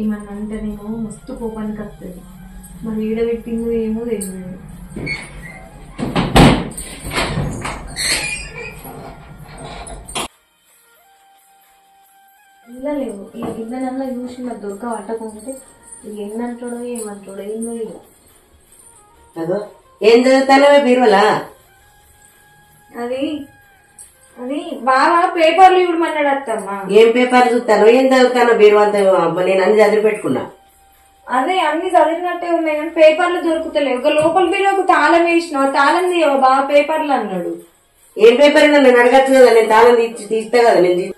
ఏమన్నా అంటేనేమో మస్తు కోపానికి వస్తుంది. మరి ఈడబెట్టిందో ఏమో తెలియదు. పిల్లలేవు ఈ పిల్లలన్నా చూసి మరి దొరక పట్టకుంటే ఎన్నంటాడో ఏమంటాడో ఏందో ఇక. ఏం చదువుతానవే బీరువలా? అది అది బాగా పేపర్లు ఇవ్వమన్నాడు అత్తమ్మా. ఏం పేపర్లు చూస్తాను? ఏం చదువుతానో బీరువా అంతా? నేను అన్ని చదివి పెట్టుకున్నా. అదే అన్ని చదివినట్టే ఉన్నాయి కానీ పేపర్లు దొరుకుతలేవు. ఒక లోపల బీరువాకు తాళం వేసినావు, తాళం తీయవా బాగా పేపర్లు అన్నాడు. ఏం పేపర్ అయినా నేను అడగచ్చు కదా, నేను తాళం తీస్తా కదా. నేను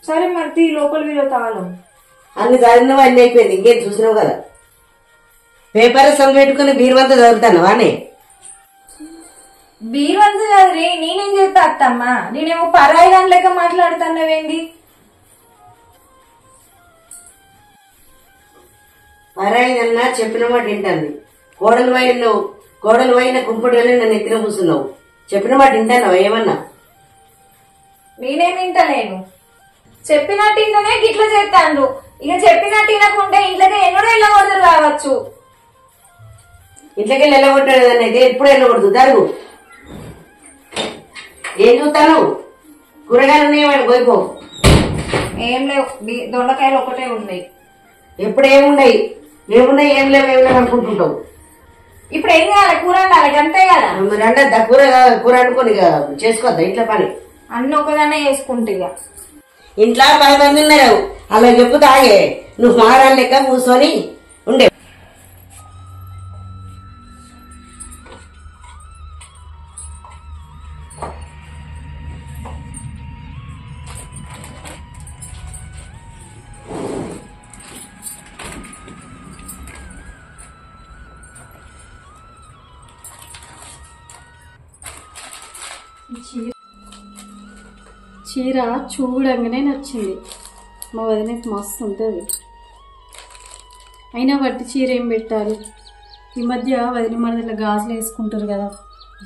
సరే మరి లోపల బీరువా తాళం. అన్ని చదివినవా? అన్ని అయిపోయింది. ఇంకేం చూసినావు కదా. పేపర్ చదివి పెట్టుకుని బీరువంతా చదువుతాను వానే. బీరువంత కాదురే, నేనేం చెప్తా అత్తమ్మా? నేనేమో పరాయి దాని లెక్క మాట్లాడుతున్నావేంటి? పరాయిదన్నా చెప్పిన మాట వింటాను. కోడలు పోయిన కుంపుడు వెళ్ళి నన్ను ఎత్తిన కూర్చున్నావు. చెప్పిన మాట వింటాను ఏమన్నా? నేనేం వింటలేను. చెప్పినట్టు ఇంటనే గిట్లా చేస్తాను. ఇక చెప్పినట్టు వినకుంటే ఇంట్లోకి ఎన్నడూ వెళ్ళకూడదు కావచ్చు. ఇంట్లోకి వెళ్ళి వెళ్ళగొట్టాడు కదండి. అయితే ఎప్పుడు వెళ్ళకూడదు. జరుగు. ఏం చూస్తాను? కూరగాయలు ఉన్నాయి వాడు పోయిపో. ఏం లేవు, దొండకాయలు ఒకటే ఉన్నాయి. ఎప్పుడు ఏమున్నాయి? ఏమున్నాయి? ఏం లేవు అనుకుంటుంటావు. ఇప్పుడు ఏం చేయాలి? కూర వండాలి అంతే కదా. మరి అంటే కూర అనుకోని చేసుకోవద్దా ఇంట్లో పని? అన్ని ఒకదానే చేసుకుంటే ఇక ఇంట్లో 10 మంది ఉన్నారు. అలా చెప్పు తాగే నువ్వు మహారాణి లెక్క కూర్చొని ఉండే. చీర చూడంగానే నచ్చింది. మా వదినకి మస్తు ఉంటుంది. అయినా వట్టి చీర ఏం పెట్టాలి? ఈ మధ్య వదిన మనదిలో గాజులు వేసుకుంటారు కదా,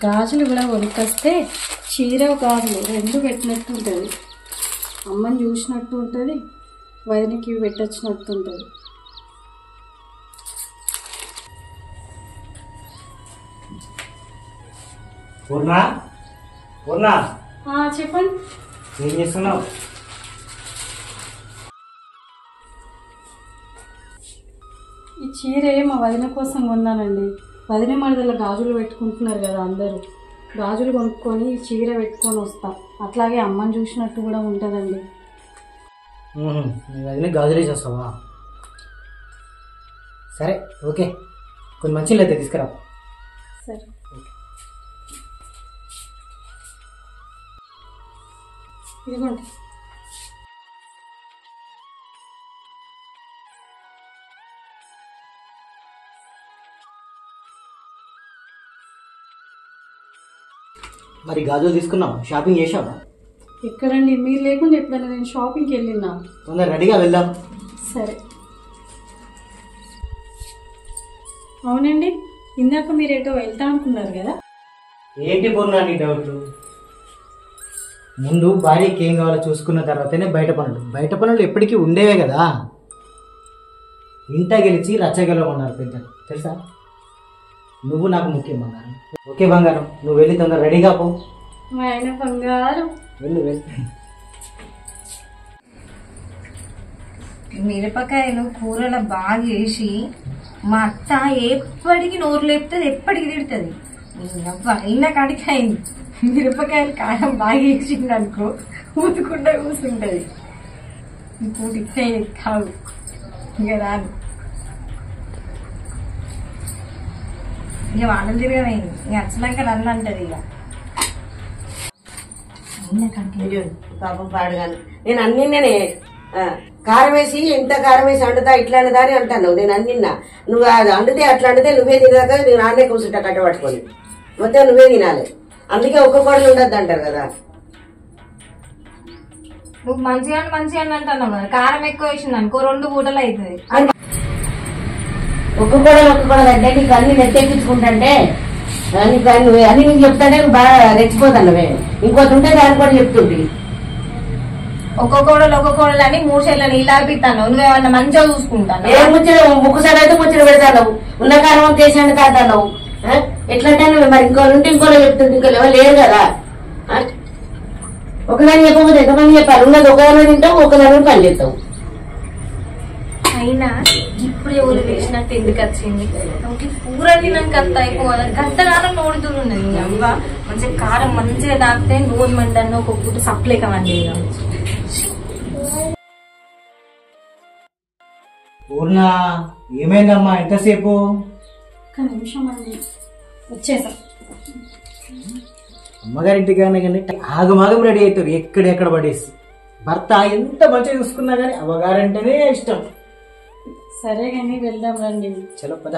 గాజులు కూడా కొనుక్కొస్తే చీర గాజులు 2 పెట్టినట్టు ఉంటుంది. అమ్మని చూసినట్టు ఉంటుంది, వదినకి ఇవి పెట్టొచ్చినట్టు ఉంటుంది. చెప్పండి. ఏం చేస్తున్నావు? ఈ చీర మా వదిన కోసం కొన్నానండి. వదిన మరదల గాజులు పెట్టుకుంటున్నారు కదా అందరూ. గాజులు కొనుక్కొని చీర పెట్టుకొని వస్తా. అట్లాగే అమ్మని చూసినట్టు కూడా ఉంటుందండి. వదిన గాజులు వేసి వస్తావా? సరే ఓకే, కొన్ని మంచిలు అయితే తీసుకురా. సరే. ఇదిగోండి. మరి గాజులు తీసుకున్నావు? షాపింగ్ చేసావా? ఎక్కడండి, మీరు లేకుండా ఎప్పుడైనా నేను షాపింగ్కి వెళ్ళినా. తొందర రెడీగా వెళ్దాం. సరే. అవునండి, ఇందాక మీరు ఏటో వెళ్తా అనుకున్నారు కదా. ఏంటి పూర్ణ నీ డౌట్? ముందు భార్యకి ఏం కావాలో చూసుకున్న తర్వాతనే బయట పనులు ఎప్పటికీ ఉండేవే కదా. ఇంట గెలిచి రచ్చగలమన్నారు పెద్దలు, తెలుసా? నువ్వు నాకు ముఖ్యం బంగారం. ఓకే బంగారం, నువ్వు వెళ్ళి తొందర రెడీగా పో. మా ఆయన బంగారం. వెళ్ళు. మిరపకాయలు కూరలో బాగా వేసి మా అత్త ఎప్పటికి నోరు లేపుతుంది, ఎప్పటికి తిడుతుంది. అయిన కాడికి అయింది. మిరపకాయలు కారం బాగా వేసింది అనుకో, ఊతుకుండా కూర్చుంటది. ఇప్పుడు ఇచ్చే కాదు ఇక రాను. ఇక వాడలు తిరగమైంది. ఇక వచ్చినాక నన్ను అంటది. ఇక పాపం పాడుగాను. నేను అన్నినే కారం వేసి ఎంత కారం వేసి వండుతా ఇట్లా అండుతా అని అంటాను. నేను అన్నిన్నా. నువ్వు అది వండితే అట్లా వండితే నువ్వే తినదాకా నేను నాన్నే కూర్చుంటా కట్టబట్టుకొని. మొత్తం నువ్వే తినాలి. అందుకే ఒక్క కోడలు ఉండద్దు అంటారు కదా. నువ్వు మంచిగా అంటున్నావు కదా, కారం ఎక్కువ వేసింది అనుకో 2 పూటలు అవుతుంది. ఒక్క కోడలు అంటే నీకు అన్ని నెత్తెక్కించుకుంటే నువ్వు అన్ని నీకు చెప్తానే నువ్వు బాగా రెచ్చిపోతానువే. ఇంకోటి ఉంటే దాన్ని కూడా చెప్తుంటే ఒక్కొక్క కోడలు అని 3 చెట్ల నీళ్ళు ఆపిస్తాను. నువ్వేమన్నా మంచిగా చూసుకుంటాను. ఏ ముచ్చట ముక్కుసారి అయితే ముచ్చట పెడతావు, ఉన్న కాలం చేసాను కాదన్నావు. ఎట్లంటే మరి ఇంకోళ్ళు ఉంటే ఇంకోలో చెప్తుంది, ఇంకో ఎవరు లేరు కదా. ఒకదాన్ని చెప్పకపోతే ఎంతమంది చెప్పాలి? ఉన్నది ఒకదాని తింటావు, ఒకదాని పని చేస్తావు. అయినా ఇప్పుడు ఎవరు వేసినట్టు ఎందుకు వచ్చింది? కూర తినడానికి అంత అయిపోవాలి. గంతగానం నోడుతున్నది అవ్వ. మంచిగా కారం మంచిగా తాకితే నూనె మండన్న ఒక పూట సప్లేక వండి. పూర్ణ ఏమైందమ్మా ఎంతసేపు? ఒక్క నిమిషం అండి, వచ్చేసా. అమ్మగారింటికి కానీ ఆగమాగం రెడీ అవుతారు, ఎక్కడెక్కడ పడేసి. భర్త ఎంత మంచిగా చూసుకున్నా కానీ అమ్మగారంటేనే ఇష్టం. సరే కానీ వెళ్దాం రండి. చలో పద.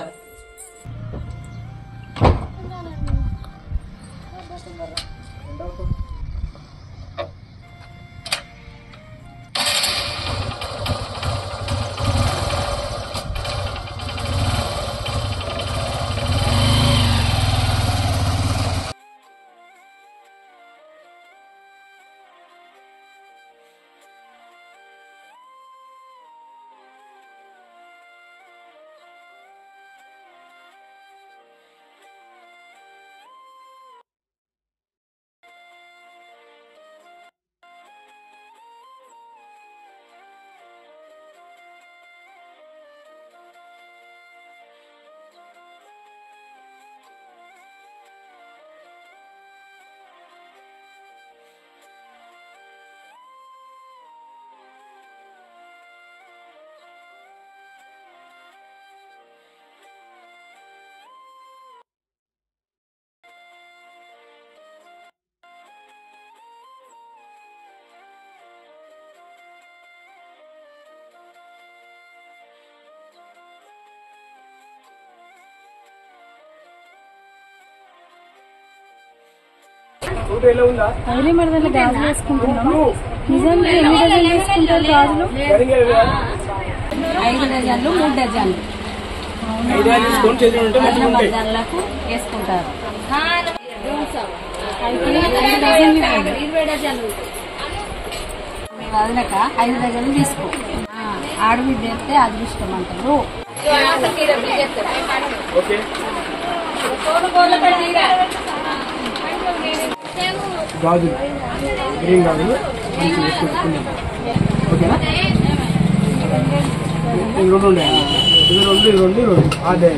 పైలి మడదల గాజులు వేసుకుంటున్నాము. నిజంగా ఎన్ని డజన్లు వేసుకుంటారు గాజులు? 5 డజన్లు 3 డజన్లు మర్దాలకు వేసుకుంటారు. 20 డజన్లు మీ వదలక 5 డజన్లు తీసుకో. ఆడవి తెస్తే అదృష్టం అంటారు. గాజులు గ్రీన్ గాజులు మంచిగా వేసుకుంటున్నాం. ఓకేనా? ఇది 2 ఉన్నాయి, ఇది 2 అదే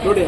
చూడే.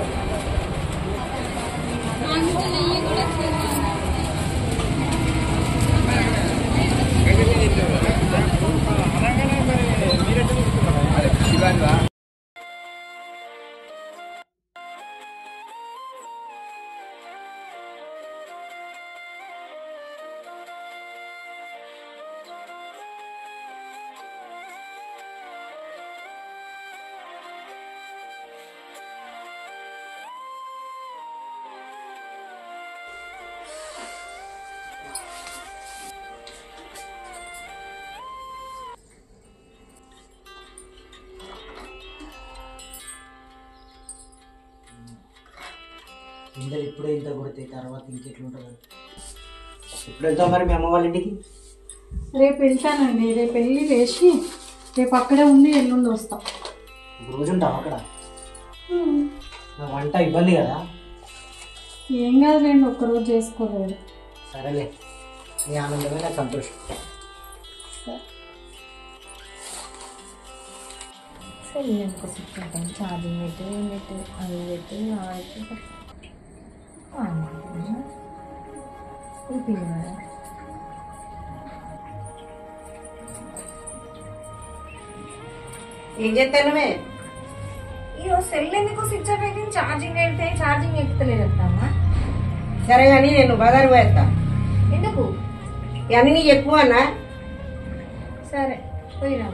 ఇందరు ఇప్పుడే ఇంత కొడితే తర్వాత ఇంకెట్లుంటుంది? ఇప్పుడు వెళ్తాం మరి మీ అమ్మ వాళ్ళ ఇంటికి? రేపు వెళ్తానండి. రేపు వెళ్ళి వేసి రేపు అక్కడే ఉండి ఎల్లుండి వస్తాం. రోజు ఉంటావు అక్కడ? నా వంట ఇబ్బంది కదా? ఏం కాదులేండి, ఒక్కరోజు చేసుకోలేదు. సరేలే, నీ ఆనందమే నాకు సంతోషం. సరే అనుకుంటాను. ఛార్జింగ్ పెట్టు, ఏం పెట్టు, అది పెట్టు, ఏం చేస్తానువే? ఈరోజు సెల్ ఎందుకు స్విచ్ ఆఫ్ అయితే ఛార్జింగ్ పెడితే ఛార్జింగ్ ఎక్కుతలేదు అత్తమ్మా. సరే కానీ నేను బజారు పోయేస్తా. ఎందుకు? ఇవన్నీ నీకు ఎక్కువ అన్నా. సరే పోయిరా.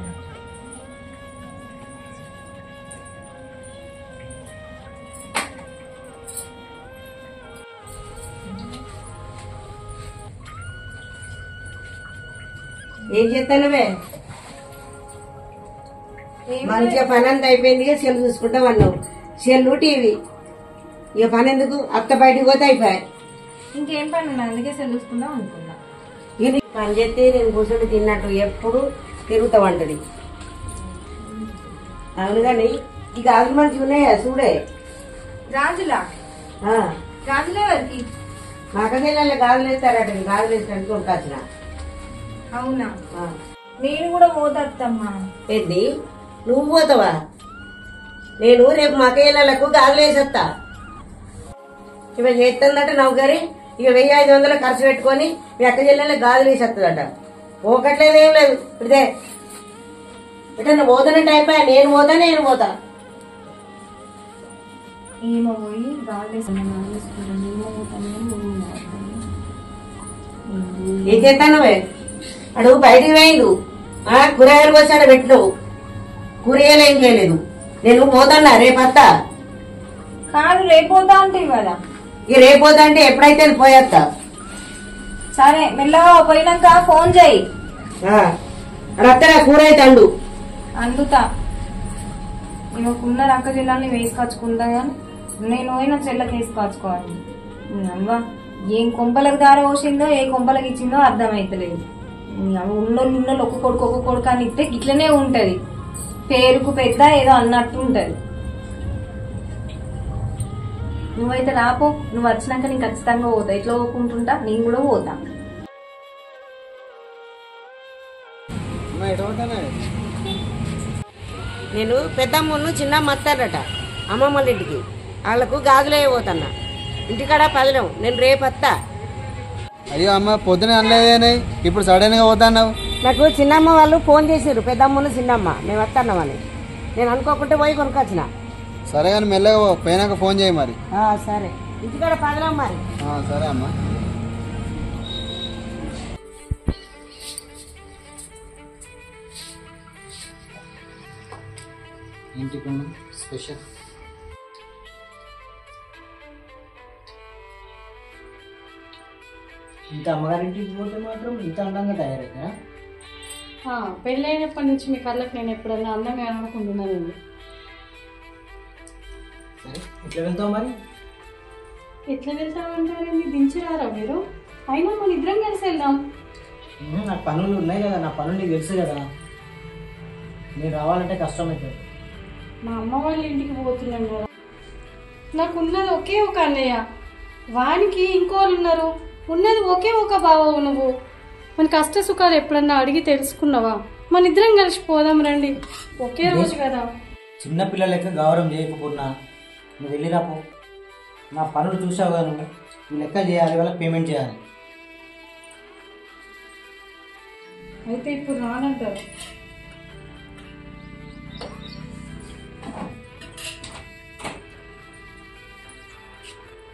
ఏం చేస్తానవే మంచిగా పని అంతా అయిపోయింది ఇక సెల్ చూసుకుంటాం అన్నావు. సెల్లు టీవీ ఇక పని ఎందుకు అత్త బయటికి పోతే అయిపోయాయి. ఇంకేం పని ఉన్నా అందుకే సెలవుకుందాం అనుకున్నా. ఇది పని చేస్తే నేను కూర్చొని తిన్నట్టు ఎప్పుడు తిరుగుతా వంటది. అవును కానీ ఈ గాజులు మంచిగా ఉన్నాయా చూడే. గాజులా? గాజులే వరకు మాకజల్లా గాజులు వేస్తారట. గాజులు వేసినట్టు కొనుకొచ్చిన. అవునా? నేను కూడా పోతమ్మా. ఏంది నువ్వు పోతావా? నేను రేపు మకయ్యలకు గాజులు వేసేస్తా. ఇవ చేస్తుందట నౌకరి. ఇక 1500 ఖర్చు పెట్టుకొని మీ అక్క చెల్లెళ్ళకి గాజులు వేసేస్తుందట. పోకట్లేదు ఏం లేదు. ఇదే ఇట్లా నువ్వు పోతానంటే అయిపోయా. నేను పోతా ఏమో పోయి గాజులు ఏం చేస్తానవే? అడుగు బయటికి వేయదు. కూరగాయలు వచ్చాడ పెట్టినవు. కూరగాయలు ఏం చేయలేదు. నేను పోతానా రేపత్తా. కాదు రేపు పోతా అంటే కదా. ఇక రేపు పోతా అంటే ఎప్పుడైతే పోయేస్తా. సరే మెల్లగా పోయినాక ఫోన్ చేయి. రత్తరా కూర అయితే అందుతా. ఇవకున్న అక్క జిల్లాని వేసుకొచ్చుకుంటా కానీ నేను పోయిన చెల్లకి వేసుకొచ్చుకోవాలి. అవ్వ ఏం కొంపలకు దార పోసిందో ఏ కొంపలకు ఇచ్చిందో అర్థమైతలేదు. ఉన్నోళ్ళు ఒక్క కొడుకు అని ఇస్తే ఇట్లనే ఉంటది. పేరుకు పెద్ద ఏదో అన్నట్టు ఉంటది. నువ్వైతే రాపో. నువ్వు వచ్చినాక నేను ఖచ్చితంగా పోతా. ఎట్లా పోకుంటుంటా నేను కూడా పోతా. నేను పెద్దమ్మను చిన్నమ్మ వస్తారట అమ్మమ్మల ఇంటికి. వాళ్ళకు గాజులే పోతున్నా. ఇంటికాడ పదిలం. నేను రేపు వస్తా. అయ్యో అమ్మ పొద్దున అనలేదేనే ఇప్పుడు సడన్ గా పోతాన్నావు. నాకు చిన్నమ్మ వాళ్ళు ఫోన్ చేసారు. పెద్దమ్మను చిన్నమ్మ మేము వస్తున్నామని. నేను అనుకోకుంటే పోయి కొనుకొచ్చిన. సరే కానీ మెల్లగా పోయినాక ఫోన్ చేయి మరి. సరే ఇంటికాడ పదిలం మరి. సరే అమ్మ. ఇంటికి స్పెషల్ ఇంత అమ్మగారింటికి పోతే మాత్రం ఇంత అందంగా తయారైందా? పెళ్ళైనప్పటి నుంచి మీ కళ్ళకి నేను ఎప్పుడన్నా అందంగా కనబడుకుంటున్నానండి. సరే ఎట్లా వెళ్తావు మరి? ఎట్లా వెళ్తామంటారండి? దించిరారా మీరు? అయినా మన ఇద్దరం కలిసి వెళ్దాం. నాకు పనులు ఉన్నాయి కదా. నా పనులు నీకు తెలుసు కదా. నేను రావాలంటే కష్టం అవుతుంది. మా అమ్మ వాళ్ళ ఇంటికి పోతున్నాం కదా. నాకున్నది ఒకే ఒక అన్నయ్య. వానికి ఇంకోళ్ళు ఉన్నారు. ఉన్నది ఒకే ఒక బావవు నువ్వు. మన కష్ట సుఖాలు ఎప్పుడన్నా అడిగి తెలుసుకున్నావా? మన ఇద్దరం కలిసి పోదాం రండి. ఒకే రోజు కదా. చిన్న పిల్లలకి గౌరవం చేయకపోతున్నా నువ్వు వెళ్ళిరాపో. నా పనులు చూసావు కదా. నువ్వు లెక్కలు చేయాలి, వాళ్ళకి పేమెంట్ చేయాలి. అయితే ఇప్పుడు రానంటారు.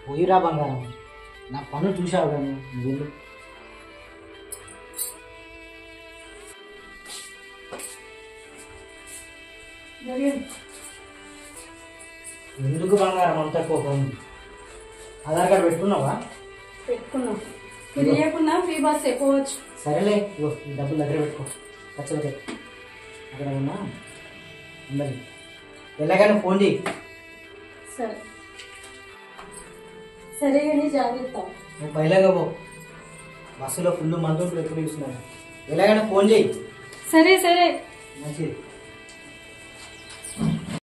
పోయిరా బంగారం. నా పనులు చూసావు కానీ నువ్వు వెళ్ళు. ఎందుకు బంగారం అంత కోపం? ఆధార్ కార్డు పెట్టుకున్నావా? పెట్టుకున్నాం. తెలియకుండా ఫ్రీ బస్ ఎక్కువచ్చు. సరేలే, ఇగో ఈ డబ్బులు దగ్గర పెట్టుకో. ఖర్చులకే అక్కడ ఉన్నా ఉండదు. ఎలాగైనా ఫోన్ చేయి. సరే సరే కానీ జాగ్రత్త. నువ్వు పైలాగా పో. బస్సులో ఫుల్ మందులు ఎప్పుడు చూస్తున్నాను. ఎలాగైనా ఫోన్ చేయి. సరే సరే మంచిది.